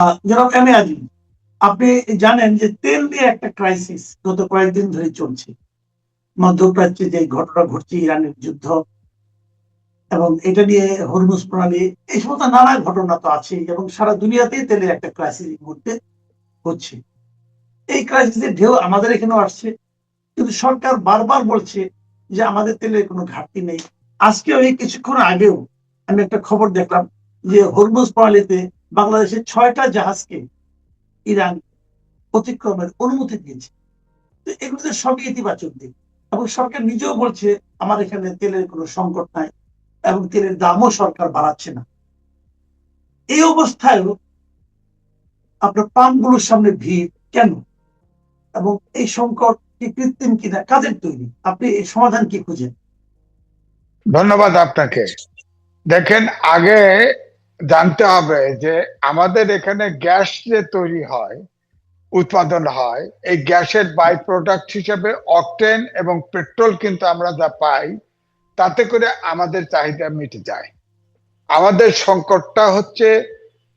জনাব M A আজিম, আপনি জানেন যে তেল নিয়ে একটা ক্রাইসিস গত কয়েকদিন ধরে চলছে। মধ্যপ্রাচ্যে যে ঘটনা ঘটছে, ইরানের যুদ্ধ এবং এটা নিয়ে হরমুজ প্রণালী, এই সমস্ত নানা ঘটনা তো আছে এবং সারা দুনিয়াতেই তেলের একটা ক্রাইসিস ঘটতে হচ্ছে। এই ক্রাইসিসের ঢেউ আমাদের এখানেও আসছে, কিন্তু সরকার বারবার বলছে যে আমাদের তেলের কোনো ঘাটতি নেই। আজকেও এই কিছুক্ষণ আগেও আমি একটা খবর দেখলাম যে হরমুজ প্রণালীতে বাংলাদেশের 6টা জাহাজকে ইরান অতিক্রমের অনুমতি দিয়েছে। তো এগুলোতে সবই ইতিবাচক দিক এবং সরকার নিজেও বলছে আমার এখানে তেলের কোনো সংকট নাই এবং তেলের দামও সরকার বাড়াচ্ছে না। এই অবস্থায় আপনার পাম্পগুলোর সামনে ভিড় কেন এবং এই সংকট কি কৃত্রিম কিনা, কাজের তৈরি? আপনি এই সমাধান কি খুঁজেন? ধন্যবাদ আপনাকে। দেখেন, আগে জানতে হবে যে আমাদের এখানে গ্যাস যে তৈরি হয়, উৎপাদন হয়, এই গ্যাসের বাই প্রোডাক্ট হিসেবে অকটেন এবং পেট্রোল কিন্তু আমরা যা পাই, তাতে করে আমাদের চাহিদা মিটে যায়। আমাদের সংকটটা হচ্ছে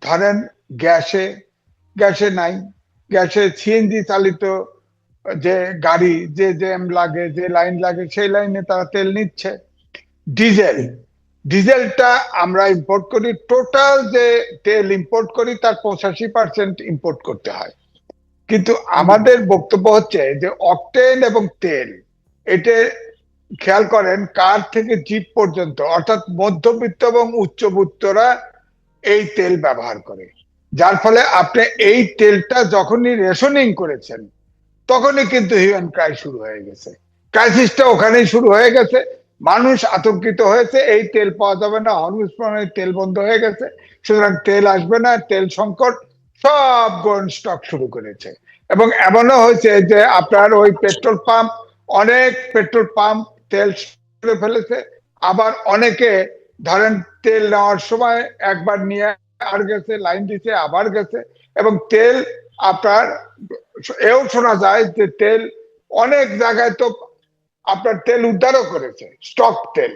ধরেন গ্যাসে গ্যাসে নাই। গ্যাসে সিএনজি চালিত যে গাড়ি, যে জ্যাম লাগে, যে লাইন লাগে, সেই লাইনে তারা তেল নিচ্ছে। ডিজেল, ডিজেলটা আমরা ইম্পোর্ট করি, টোটাল যে তেল ইম্পোর্ট করি তার 85% ইম্পোর্ট করতে হয়। কিন্তু আমাদের বক্তব্য হচ্ছে যে অকটেন এবং তেল, এটা খেয়াল করেন কার থেকে জিপ পর্যন্ত, অর্থাৎ মধ্যবিত্ত এবং উচ্চবিত্তরা এই তেল ব্যবহার করে। যার ফলে আপনি এই তেলটা যখনই রেশনিং করেছেন, তখনই কিন্তু হিউম্যান ক্রাইসিস শুরু হয়ে গেছে। ক্রাইসিসটা ওখানেই শুরু হয়ে গেছে। মানুষ আতঙ্কিত হয়েছে, এই তেল পাওয়া যাবে না, হরমুজ প্রণালীর তেল বন্ধ হয়ে গেছে, সুতরাং তেল আসবে না, তেল সংকট, সব গোল্ড স্টক শুরু করেছে। এবং এমনও হয়েছে যে আপনার ওই পেট্রোল পাম্প, অনেক পেট্রোল পাম্প তেল করে ফেলেছে। আবার অনেকে ধরেন তেল নেওয়ার সময় একবার নিয়ে আর গেছে, লাইন দিছে, আবার গেছে। এবং তেল আপনার এও শোনা যায় যে তেল অনেক জায়গায় তো আপনার তেল উদ্ধারও করেছে, স্টক তেল,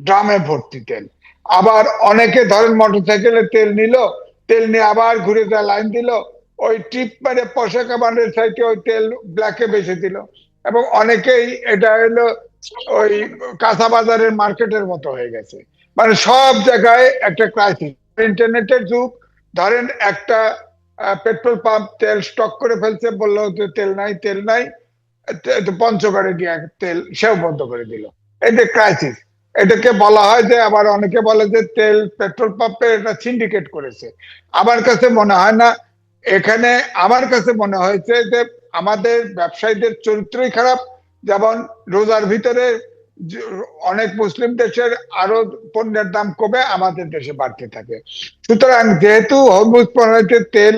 ড্রামে ভর্তি তেল। আবার অনেকে ধরেন মোটরসাইকেলে তেল নিল, তেল নিয়ে আবার ঘুরে যায়, লাইন দিল, ওই ট্রিপ মানে পয়সা কামানোর সাইটে ওই তেল ব্ল্যাকে বেচে দিল। এবং অনেকেই এটা হলো ওই কাঁচা বাজারের মার্কেটের মতো হয়ে গেছে। মানে সব জায়গায় একটা ক্রাইসিস। ইন্টারনেটের যুগ। ধরেন একটা পেট্রোল পাম্প তেল স্টক করে ফেলছে, বললো যে তেল নাই, তেল নাই, পঞ্চগড়ে গিয়ে তেল সেও বন্ধ করে দিল। এটা ক্রাইসিস। এটাকে বলা হয় যে, আবার অনেকে বলে যে তেল পেট্রোল পাম্পে এটা সিন্ডিকেট করেছে। আমার কাছে মনে হয় না। এখানে আমার কাছে মনে হয়েছে যে আমাদের ব্যবসায়ীদের চরিত্রই খারাপ। যেমন রোজার ভিতরে অনেক মুসলিম দেশের আরো পণ্যের দাম কমে আমাদের দেশে বাড়তে থাকে। সুতরাং যেহেতু হরমুজ প্রণালীতে তেল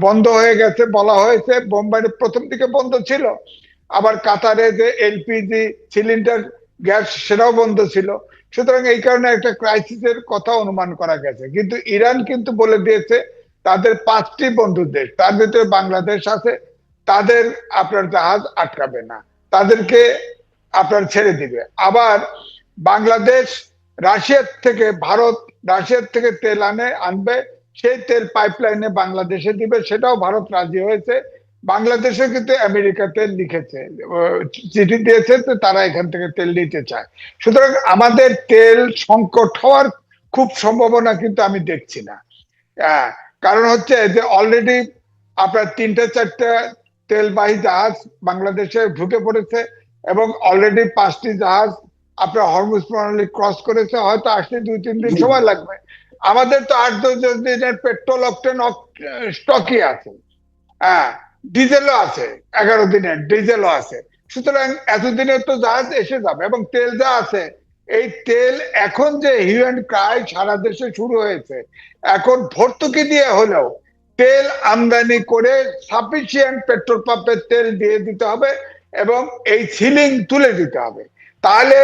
বন্ধ হয়ে গেছে, বলা হয়েছে বোম্বাইয়ের প্রথম দিকে বন্ধ ছিল, আবার কাতারে যে এলপিজি সিলিন্ডার গ্যাস সেটাও বন্ধ ছিল। সুতরাং এই কারণে একটা ক্রাইসিসের কথা অনুমান করা গেছে। কিন্তু ইরান কিন্তু বলে দিয়েছে তাদের 5টি বন্ধু দেশ, তার ভিতরে বাংলাদেশ আছে, তাদের আপনার জাহাজ আটকাবে না, তাদেরকে আপনার ছেড়ে দিবে। আবার বাংলাদেশ রাশিয়ার থেকে, ভারত রাশিয়ার থেকে তেল আনবে, সেই তেল পাইপলাইনে বাংলাদেশে দিবে, সেটাও ভারত রাজি হয়েছে। বাংলাদেশে কিন্তু আমেরিকাতে লিখেছে, চিঠি দিয়েছে তো তারা এখান থেকে তেল নিতে চায়। সুতরাং আমাদের তেল সংকট হওয়ার খুব সম্ভাবনা কিন্তু আমি দেখছি না। কারণ হচ্ছে যে অলরেডি আপনার 3-4টা তেলবাহী জাহাজ বাংলাদেশে ঢুকে পড়েছে এবং অলরেডি 5টি জাহাজ আপনার হরমুজ প্রণালী ক্রস করেছে, হয়তো আসতে 2-3 দিন সময় লাগবে। আমাদের তো 8-10 দিনের পেট্রোল অকটেন স্টকই আছে। হ্যাঁ, ডিজেলও আছে, 11 দিনের ডিজেলও আছে। সুতরাং এতদিনে তো জাহাজ এসে যাবে। এবং তেল যা আছে, এই তেল এখন যে হিউ অ্যান্ড ক্রাই সারা দেশে শুরু হয়েছে, এখন ভর্তুকি দিয়ে হলেও তেল আমদানি করে সাফিসিয়েন্ট পেট্রোল পাম্পের তেল দিয়ে দিতে হবে এবং এই সিলিং তুলে দিতে হবে, তাহলে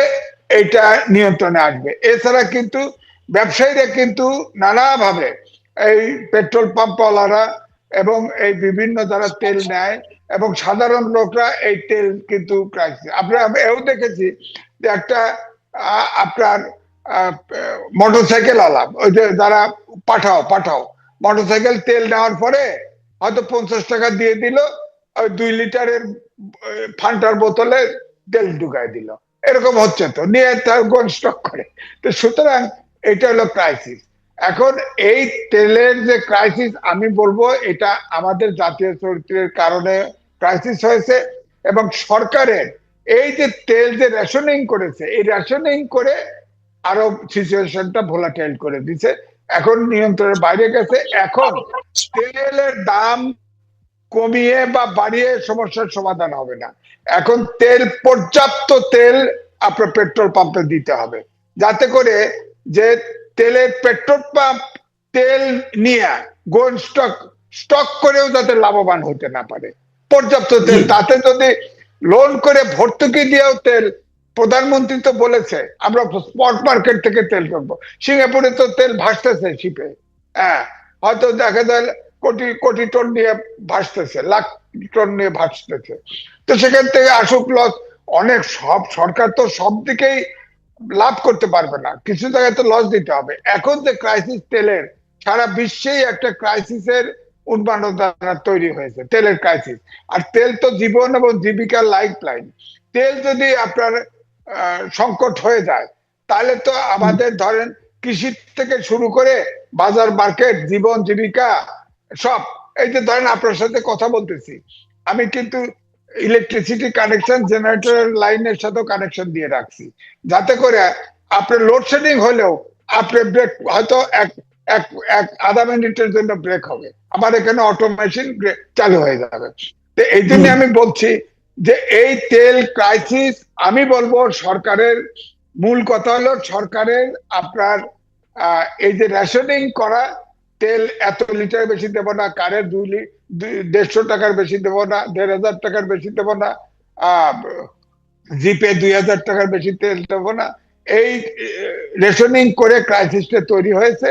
এটা নিয়ন্ত্রণে আসবে। এছাড়া কিন্তু ব্যবসায়ীরা কিন্তু নানাভাবে, এই পেট্রোল পাম্পওয়ালারা এবং এই বিভিন্ন যারা তেল নেয় এবং সাধারণ লোকরা এই তেল কিন্তু ক্রাইসিস। আমরা এও দেখেছি যে একটা আপনার মোটরসাইকেল আলাম, ওই যে যারা পাঠাও পাঠাও মোটরসাইকেল তেল নেওয়ার পরে হয়তো 50 টাকা দিয়ে দিল, 2 লিটারের ফান্টার বোতলে তেল ঢুকাই দিল। এরকম হচ্ছে তো, নিয়ে তার গোল স্টক করে। তো সুতরাং এটা হলো ক্রাইসিস। এখন এই তেলের যে ক্রাইসিস, আমি বলবো এটা আমাদের জাতীয় চরিত্রের কারণে ক্রাইসিস হয়েছে, এবং সরকারের এই যে তেল যে রেশনিং করেছে, এই রেশনিং করে আরো সিচুয়েশনটা ভোলাটাইল করে দিছে, এখন নিয়ন্ত্রণের বাইরে গেছে। এখন তেলের দাম কমিয়ে বা বাড়িয়ে সমস্যার সমাধান হবে না। এখন তেল, পর্যাপ্ত তেল আপনার পেট্রোল পাম্পে দিতে হবে, যাতে করে যে তেলের পেট্রোল পাম্প তেল নিয়ে গোল্ড স্টক করেও যাতে লাভবান হতে না পারে। পর্যাপ্ত তেল, তাতে যদি লোন করে ভর্তুকি দিয়েও তেল, প্রধানমন্ত্রী তো বলেছে আমরা স্পট মার্কেট থেকে তেল করবো। সিঙ্গাপুরে তো তেল ভাসতেছে শিপে, হ্যাঁ, হয়তো দেখা যায় কোটি কোটি টন নিয়ে ভাসতেছে, লাখ টন নিয়ে ভাসতেছে। তো সেখান থেকে আসুক লস, অনেক সব সরকার তো সব দিকেই লাভ করতে পারবে না, কিছু জায়গায় তো লস দিতে হবে। এখন যে ক্রাইসিস তেলের, সারা বিশ্বেই একটা ক্রাইসিসের উন্মাদনা তৈরি হয়েছে, তেলের ক্রাইসিস। আর তেল তো জীবন এবং জীবিকার লাইফ লাইন। তেল যদি আপনার সংকট হয়ে যায়, তাহলে তো আমাদের ধরেন কৃষি থেকে শুরু করে বাজার, মার্কেট, জীবন জীবিকা সব। এই যে ধরেন আপনার সাথে কথা বলতেছি, আমি কিন্তু ইলেকট্রিসিটি কানেকশন জেনারেটর লাইনের সাথে কানেকশন দিয়ে রাখছি, যাতে করে আপনার লোডশেডিং হলেও আপনার ব্রেক হয়তো এক এক এক আধা মিনিটের জন্য ব্রেক হবে, আমার এখানে অটোমেশন চালু হয়ে যাবে। তো এই জন্য আমি বলছি যে এই তেল ক্রাইসিস, আমি বলবো সরকারের মূল কথা হলো সরকারের আপনার এই যে রেশনিং করা, তেল এত লিটার বেশি দেবো না, কারের 150 টাকার বেশি দেবো না, 1500 টাকার বেশি দেবো না, জিপে 2000 টাকার বেশি তেল দেবো না, এই রেশনিং করে ক্রাইসিসটা তৈরি হয়েছে।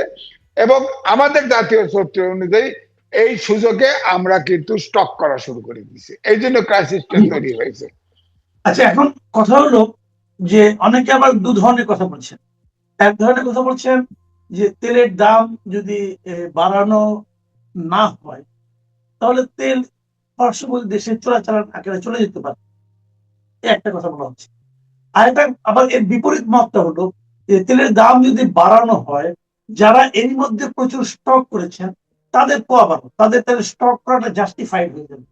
এবং আমাদের জাতীয় চরিত্র অনুযায়ী এই সুযোগে আমরা কিন্তু স্টক করা শুরু করে দিয়েছি, এই জন্য ক্রাইসিসটা তৈরি হয়েছে। আচ্ছা, এখন কথা হলো যে অনেকে আবার দু ধরনের কথা বলছেন। এক ধরনের কথা বলছেন যে তেলের দাম যদি বাড়ানো না হয়, তাহলে তেল পার্শ্ববর্তী দেশে চোরাচালান আকারে চলে যেতে পারে, একটা কথা বলা হচ্ছে। আর একটা আবার এর বিপরীত মতটা হলো যে তেলের দাম যদি বাড়ানো হয়, যারা এর মধ্যে প্রচুর স্টক করেছেন তাদের পোয়াবানো, তাদের তাহলে স্টক করাটা জাস্টিফাইড হয়ে যাবে,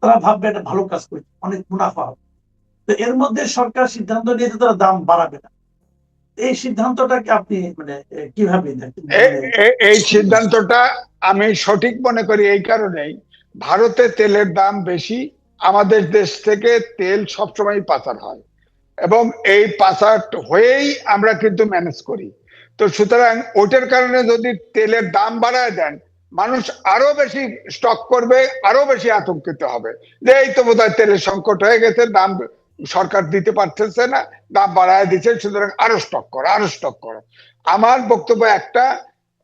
তারা ভাববে এটা ভালো কাজ করেছে, অনেক মুনাফা হবে। তো এর মধ্যে সরকার সিদ্ধান্ত নিয়েছে তারা দাম বাড়াবে না। এই সিদ্ধান্তটাকে আপনি মানে কিভাবে দেখেন? এই সিদ্ধান্তটা আমি সঠিক মনে করি এই কারণেই, ভারতে তেলের দাম বেশি, আমাদের দেশ থেকে তেল সবসময় পাচার হয়, এবং এই পাচার হয়েই আমরা কিন্তু ম্যানেজ করি। তো সুতরাং ওইটার কারণে যদি তেলের দাম বাড়ায় দেন, মানুষ আরো বেশি স্টক করবে, আরো বেশি আতঙ্কিত হবে যে এই তো বোধহয় তেলের সংকট হয়ে গেছে, দাম সরকার দিতে পারতেছে না, দাম বাড়ায় দিচ্ছে, সুতরাং আরো স্টক করো, আরো স্টক করো। আমার বক্তব্য একটা,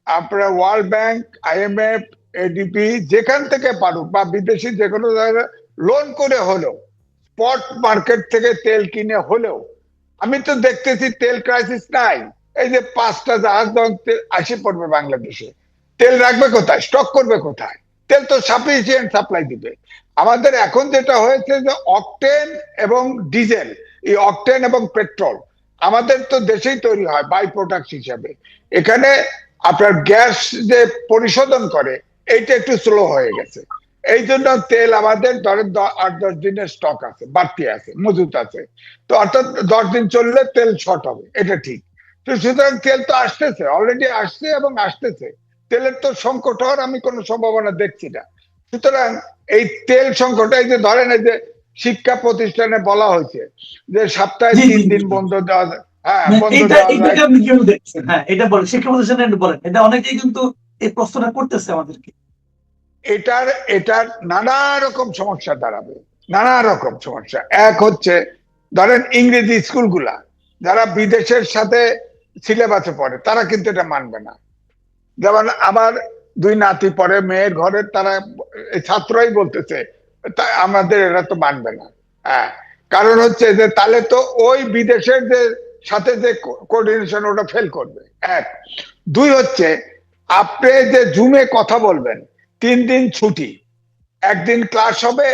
আপনারা ওয়ার্ল্ড ব্যাংক, IMF, ADB যেখান থেকে পারুক বা বিদেশি যে কোনো জায়গায় লোন করে হলেও, স্পট মার্কেট থেকে তেল কিনে হলেও, আমি তো দেখতেছি তেল ক্রাইসিস নাই। এই যে 5টা জাহাজ আসে পড়বে বাংলাদেশে, তেল রাখবে কোথায়, স্টক করবে কোথায়? তেল তো সাফিসিয়েন্ট সাপ্লাই দিবে। আমাদের এখন যেটা হয়েছে যে অকটেন এবং ডিজেল, এই অকটেন এবং পেট্রোল আমাদের তো দেশেই তৈরি হয় বাই প্রোডাক্ট হিসাবে। এখানে আপনার গ্যাস যে পরিশোধন করে, এইটা একটু স্লো হয়ে গেছে। এই জন্য তেল আমাদের ধরেন 8-10 দিনের স্টক আছে, বাড়তি আছে, মজুত আছে। তো অর্থাৎ 10 দিন চললে তেল শর্ট হবে, এটা ঠিক। তো সুতরাং তেল তো আসতেছে, অলরেডি আসছে এবং আসতেছে, তেলের তো সংকট হওয়ার আমি কোনো সম্ভাবনা দেখছি না। সুতরাং এই তেল সংকট, এই যে ধরেন এই যে শিক্ষা প্রতিষ্ঠানে বলা হয়েছে যে সপ্তাহে 3 দিন বন্ধ দেওয়া যায়, হ্যাঁ বন্ধ দেওয়া যায়। আপনি কেউ দেখছেন? হ্যাঁ, এটা বলেন, শিক্ষা প্রতিষ্ঠানে বলেন, এটা অনেকেই কিন্তু এই প্রশ্নটা করতেছে আমাদেরকে। এটার নানা রকম সমস্যা দাঁড়াবে, নানা রকম সমস্যা। এক হচ্ছে ধরেন ইংরেজি স্কুলগুলা, যারা বিদেশের সাথে সিলেবাসে পড়ে, তারা কিন্তু এটা মানবে না। যেমন আমার 2 নাতি পড়ে মেয়ের ঘরে, তারা ছাত্রই বলতেছে আমাদের এরা তো মানবে না। হ্যাঁ, কারণ হচ্ছে যে তাহলে তো ওই বিদেশের যে সাথে যে কোঅর্ডিনেশন, ওটা ফেল করবে। 1 2 হচ্ছে আপনি যে জুমে কথা বলবেন, 3 দিন ছুটি, একদিন ক্লাস হবে,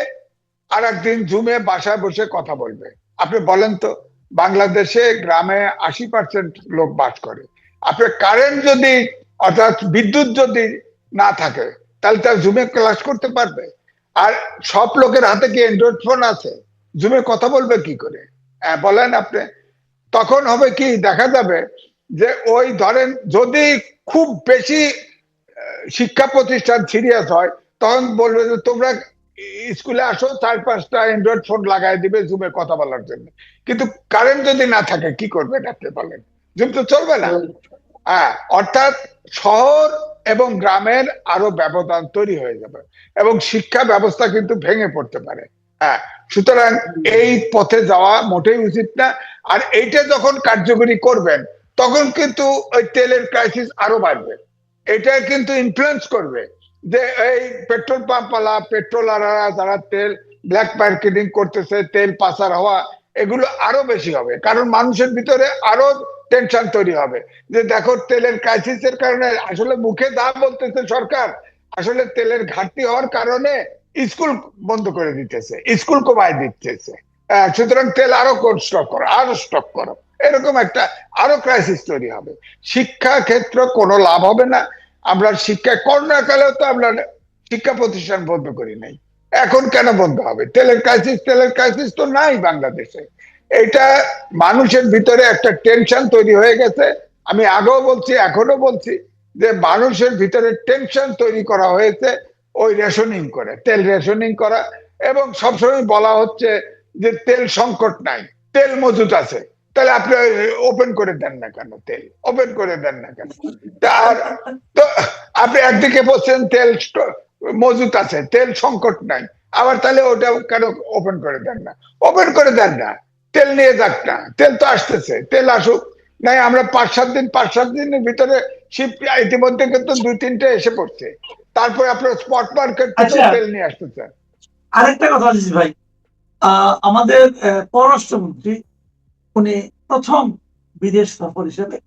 আর একদিন জুমে বাসায় বসে কথা বলবে। আপনি বলেন তো, বাংলাদেশে গ্রামে 80% লোক বাস করে। আপনি কারেন্ট যদি, অর্থাৎ বিদ্যুৎ যদি না থাকে, তাহলে তার জুমে ক্লাস করতে পারবে? আর সব লোকের হাতে কি অ্যান্ড্রয়েড ফোন আছে? জুমে কথা বলবে কি করে? বলেন আপনি। তখন হবে কি, দেখা যাবে যে ওই ধরেন যদি খুব বেশি শিক্ষা প্রতিষ্ঠান সিরিয়াস হয়, তখন বলবে যে তোমরা স্কুলে আসো, 4-5টা অ্যান্ড্রয়েড ফোন লাগাই দিবে জুমে কথা বলার জন্য। কিন্তু কারেন্ট যদি না থাকে কি করবে আপনি বলেন? জুম তো চলবে না। হ্যাঁ, অর্থাৎ শহর এবং গ্রামের আরো ব্যবধান তৈরি হয়ে যাবে এবং শিক্ষা ব্যবস্থা কিন্তু ভেঙে পড়তে পারে। হ্যাঁ, সুতরাং এই পথে যাওয়া মোটেই উচিত না। আর এইটা যখন কার্যকরী করবেন, তখন কিন্তু ওই তেলের ক্রাইসিস আরো বাড়বে। এটা কিন্তু ইনফ্লুয়েন্স করবে যে এই পেট্রোল পাম্পওয়ালা, পেট্রোলাররা যারা তেল ব্ল্যাক মার্কেটিং করতেছে, তেল পাচার হওয়া, এগুলো আরো বেশি হবে। কারণ মানুষের ভিতরে আরো টেনশন তৈরি হবে যে দেখো তেলের ক্রাইসিসের কারণে আসলে মুখে দাম বলতেছে সরকার, আসলে তেলের ঘাটতি হওয়ার কারণে স্কুল বন্ধ করে দিতেছে, স্কুল কমায় দিতেছে। সুতরাং তেল আরো স্টক করো, আরো স্টক করো, এরকম একটা আরো ক্রাইসিস তৈরি হবে। শিক্ষা ক্ষেত্র কোনো লাভ হবে না। আমরা শিক্ষা করোনা কালেও তো আমরা শিক্ষা প্রতিষ্ঠান বন্ধ করি নাই, এখন কেন বন্ধ হবে? তেলের ক্রাইসিস তো নাই বাংলাদেশে। এটা মানুষের ভিতরে একটা টেনশন তৈরি হয়ে গেছে। আমি আগেও বলছি, এখনো বলছি যে মানুষের ভিতরে টেনশন তৈরি করা হয়েছে ওই রেশনিং করে, তেল রেশনিং করা। এবং সবসময় বলা হচ্ছে যে তেল সংকট নাই, তেল মজুত আছে। তাহলে আপনি ওপেন করে দেন না কেন? তেল ওপেন করে দেন না কেন? আর তো আপনি একদিকে বলছেন তেল মজুত আছে, তেল সংকট নাই, আবার তাহলে ওটা কেন ওপেন করে দেন না? ওপেন করে দেন না, তেল নিয়ে যাক না, তেল তো আসতেছে, তেল আসুক। নাই আমরা 5-7 দিনের ভিতরে শিপ ইতিমধ্যে কিন্তু 2-3টে এসে পড়ছে। তারপরে আপনার স্পট মার্কেট থেকেও তেল নিয়ে আসতেছে। আরেকটা কথা বলছি ভাই, আমাদের পররাষ্ট্রমন্ত্রী উনি প্রথম বিদেশ সফর হিসেবে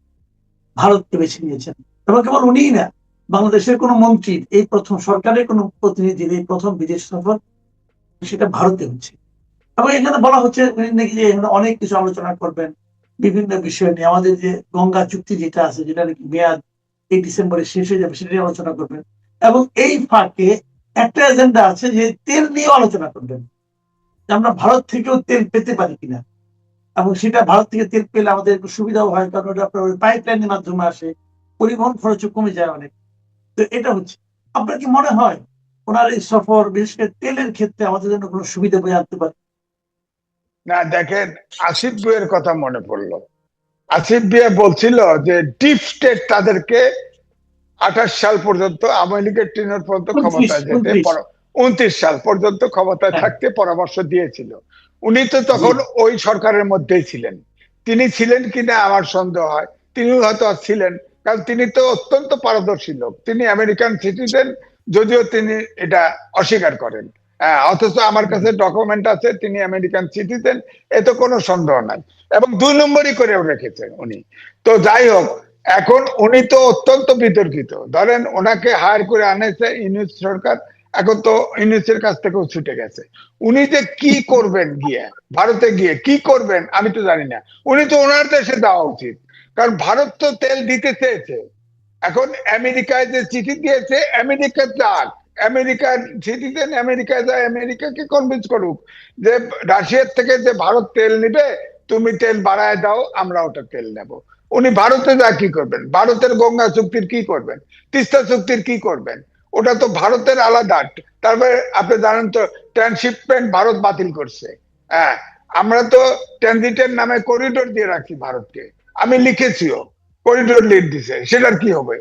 ভারতকে বেছে নিয়েছেন, এবং কেবল উনিই না, বাংলাদেশের কোন মন্ত্রীর এই প্রথম, সরকারের কোন প্রতিনিধির এই প্রথম বিদেশ সফর, সেটা ভারতে হচ্ছে। এবং এখানে বলা হচ্ছে নাকি যে এখানে অনেক কিছু আলোচনা করবেন বিভিন্ন বিষয় নিয়ে। আমাদের যে গঙ্গা চুক্তি যেটা আছে, যেটা নাকি মেয়াদ এই ডিসেম্বরে শেষ হয়ে যাবে, সেটা নিয়ে আলোচনা করবেন। এবং এই ফাঁকে একটা এজেন্ডা আছে যে তেল নিয়ে আলোচনা করবেন, আমরা ভারত থেকেও তেল পেতে পারি কিনা, এবং সেটা ভারত থেকে তেল পেলে আমাদের একটু সুবিধাও হয়, কারণ ওটা আপনার পাইপ লাইনের মাধ্যমে আসে, পরিবহন খরচও কমে যায় অনেক। তো এটা হচ্ছে, আপনার কি মনে হয় ওনার এই সফর বিশেষ করে তেলের ক্ষেত্রে আমাদের জন্য কোনো সুবিধা বয়ে আনতে পারে? না, দেখেন, আসিফ বইয়ের কথা মনে পড়লো। আসিফ ভাইয়া বলছিল যে ডিপ স্টেট তাদেরকে 28 সাল পর্যন্ত, আওয়ামী লীগের টেনর পর্যন্ত ক্ষমতায় যেতে, 29 সাল পর্যন্ত ক্ষমতায় থাকতে পরামর্শ দিয়েছিল। উনি তো তখন ওই সরকারের মধ্যেই ছিলেন। তিনি ছিলেন কিনা আমার সন্দেহ হয়, তিনি হয়তো ছিলেন, কারণ তিনি তো অত্যন্ত পারদর্শী লোক। তিনি আমেরিকান সিটিজেন, যদিও তিনি এটা অস্বীকার করেন। অথচ আমার কাছে ডকুমেন্ট আছে তিনি আমেরিকান সিটিজেন, এতে কোনো সন্দেহ নাই। এবং 2 নম্বরই করেও রেখেছেন উনি। তো যাই হোক, এখন উনি তো অত্যন্ত বিতর্কিত। ধরেন ওনাকে হায়ার করে আনেছে ইউনিস সরকার, এখন তো ইউনিসের কাছ থেকেও ছুটে গেছে। উনি যে কি করবেন গিয়ে, ভারতে গিয়ে কি করবেন আমি তো জানি না। উনি তো ওনার দেশে যাওয়া উচিত, কারণ ভারত তো তেল দিতে চেয়েছে। এখন আমেরিকায় যে চিঠি দিয়েছে, আমেরিকা যাক, আমেরিকার সিটিজেন আমেরিকায় যায়, আমেরিকাকে কনভিন্স করুক যে রাশিয়ার থেকে যে ভারত তেল নিবে, তুমি তেল বাড়ায় দাও, আমরা ওটা তেল নেব। উনি ভারতে যা কি করবেন? ভারতের গঙ্গা চুক্তির কি করবেন? তিস্তা চুক্তির কি করবেন? ওটা তো ভারতের আলাদা। তারপরে আপনি জানেন তো ট্রান্সশিপমেন্ট ভারত বাতিল করছে। হ্যাঁ, আমরা তো ট্রানজিটের নামে করিডোর দিয়ে রাখছি ভারতকে, আমি লিখেছিও, করিডোর লিড দিছে, সেটার কি হবে?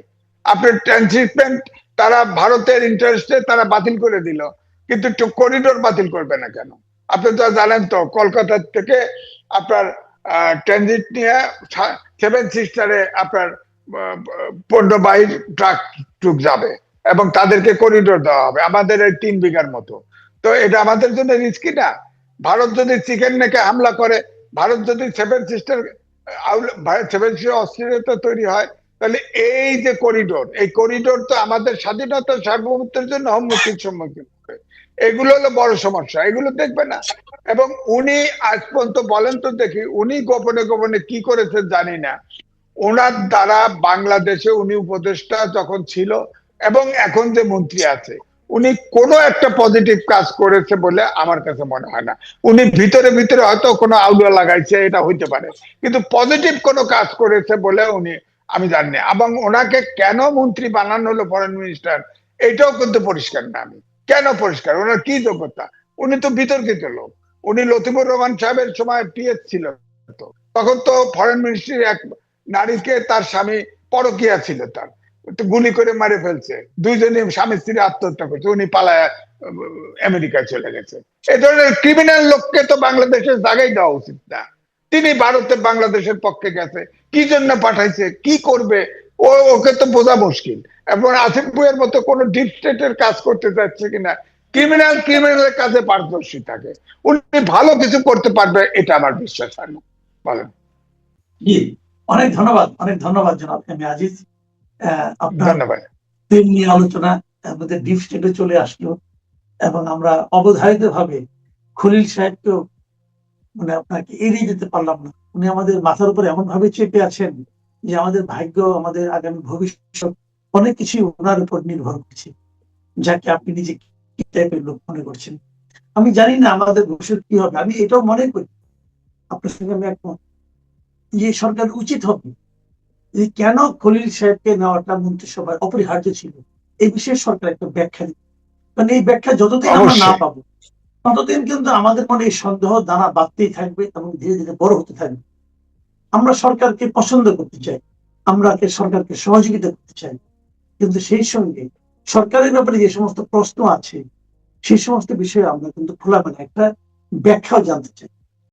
আপনার ট্রান্সশিপমেন্ট তারা ভারতের ইন্টারেস্টে তারা বাতিল করে দিল, কিন্তু করিডোর বাতিল করবে না কেন? আপনি তো জানেন তো, কলকাতা থেকে আপনার ট্রানজিট নিয়ে 7 সিস্টারে আপনার পণ্যবাহী ট্রাক টুক যাবে এবং তাদেরকে করিডোর দেওয়া হবে আমাদের এই 3 বিঘার মতো। তো এটা আমাদের জন্য রিস্কি না? ভারত যদি চিকেন নেকে হামলা করে, ভারত যদি 7 সিস্টার অস্থিরতা তৈরি হয়, তাহলে এই যে করিডোর, এই করিডোর তো আমাদের স্বাধীনতা সার্বভৌমত্বের জন্য হুমকির সম্মুখীন হবে। এগুলো হলো বড় সমস্যা, এগুলো দেখবে না। এবং উনি আজ পর্যন্ত বলেন তো দেখি, উনি গোপনে গোপনে কি করেছেন জানি না, ওনার দ্বারা বাংলাদেশে উনি উপদেষ্টা যখন ছিল এবং এখন যে মন্ত্রী আছে, উনি কোনো একটা পজিটিভ কাজ করেছে বলে আমার কাছে মনে হয় না। উনি ভিতরে ভিতরে হয়তো কোনো আউলা লাগাইছে, এটা হইতে পারে, কিন্তু পজিটিভ কোনো কাজ করেছে বলে উনি আমি জানি না। এবং ওনাকে কেন মন্ত্রী বানানো হলো, ফরেন মিনিস্টার, এটাও কিন্তু পরিষ্কার না। আমি কেন পরিষ্কার, ওনার কি যোগ্যতা? উনি তো বিতর্কিত লোক। উনি লতিফুর রহমান সাহেবের সময় পিএস ছিল, তো তখন তো ফরেন মিনিস্ট্রির এক নারীকে তার স্বামী পরকিয়া ছিল, তার গুলি করে মারে ফেলছে, দুইজনে স্বামী স্ত্রী আত্মহত্যা করছে, উনি পালায় আমেরিকায় চলে গেছে। এই ধরনের ক্রিমিনাল লোককে তো বাংলাদেশের জায়গায় দেওয়া উচিত না। তিনি ভারতে বাংলাদেশের পক্ষে গেছে, কি জন্য পাঠাইছে, কি করবে, ওকে তো বোঝা মুশকিল। এবং আসিফ ভুঁইয়ার মতো কোন ডিপ স্টেটের কাজ করতে চাচ্ছে কিনা, ক্রিমিনালের কাজে পারদর্শী থাকে, উনি ভালো কিছু করতে পারবে, এটা আমার বিশ্বাস হয় না। বলেন। জি, অনেক ধন্যবাদ, অনেক ধন্যবাদ জনাব এম এ আজিজ। আপনার ধন্যবাদ। তেল নিয়ে আলোচনা আমাদের ডিপ স্টেটে চলে আসলো এবং আমরা অবধারিত ভাবে খলিল সাহেবকেও মানে আপনাকে এড়িয়ে যেতে পারলাম না। উনি আমাদের মাথার উপরে এমন ভাবে চেপে আছেন যে আমাদের ভাগ্য, আমাদের আগামী ভবিষ্যৎ অনেক কিছু ওনার উপর নির্ভর করছে, যাকে আপনি নিজে কি টাইপের লোক মনে করছেন। আমি জানি না আমাদের ভবিষ্যৎ কি হবে। আমি এটাও মনে করি, আপনার সঙ্গে আমি একমত, যে সরকার উচিত হবে যে কেন খলিল সাহেবকে নেওয়াটা মন্ত্রিসভায় অপরিহার্য ছিল, এই বিষয়ে সরকার একটা ব্যাখ্যা দিবে। কারণ এই ব্যাখ্যা যতদিন আমরা না অবশ্যই। পাবো, ততদিন কিন্তু আমাদের মনে এই সন্দেহ দানা বাঁধতেই থাকবে এবং ধীরে ধীরে বড় হতে থাকবে। আমরা সরকারকে পছন্দ করতে চাই, আমরা সরকারকে সহযোগিতা করতে চাই, কিন্তু সেই সঙ্গে সরকারের ব্যাপারে যে সমস্ত প্রশ্ন আছে, সেই সমস্ত বিষয়ে আমরা কিন্তু খোলামেলা একটা ব্যাখ্যাও জানতে চাই।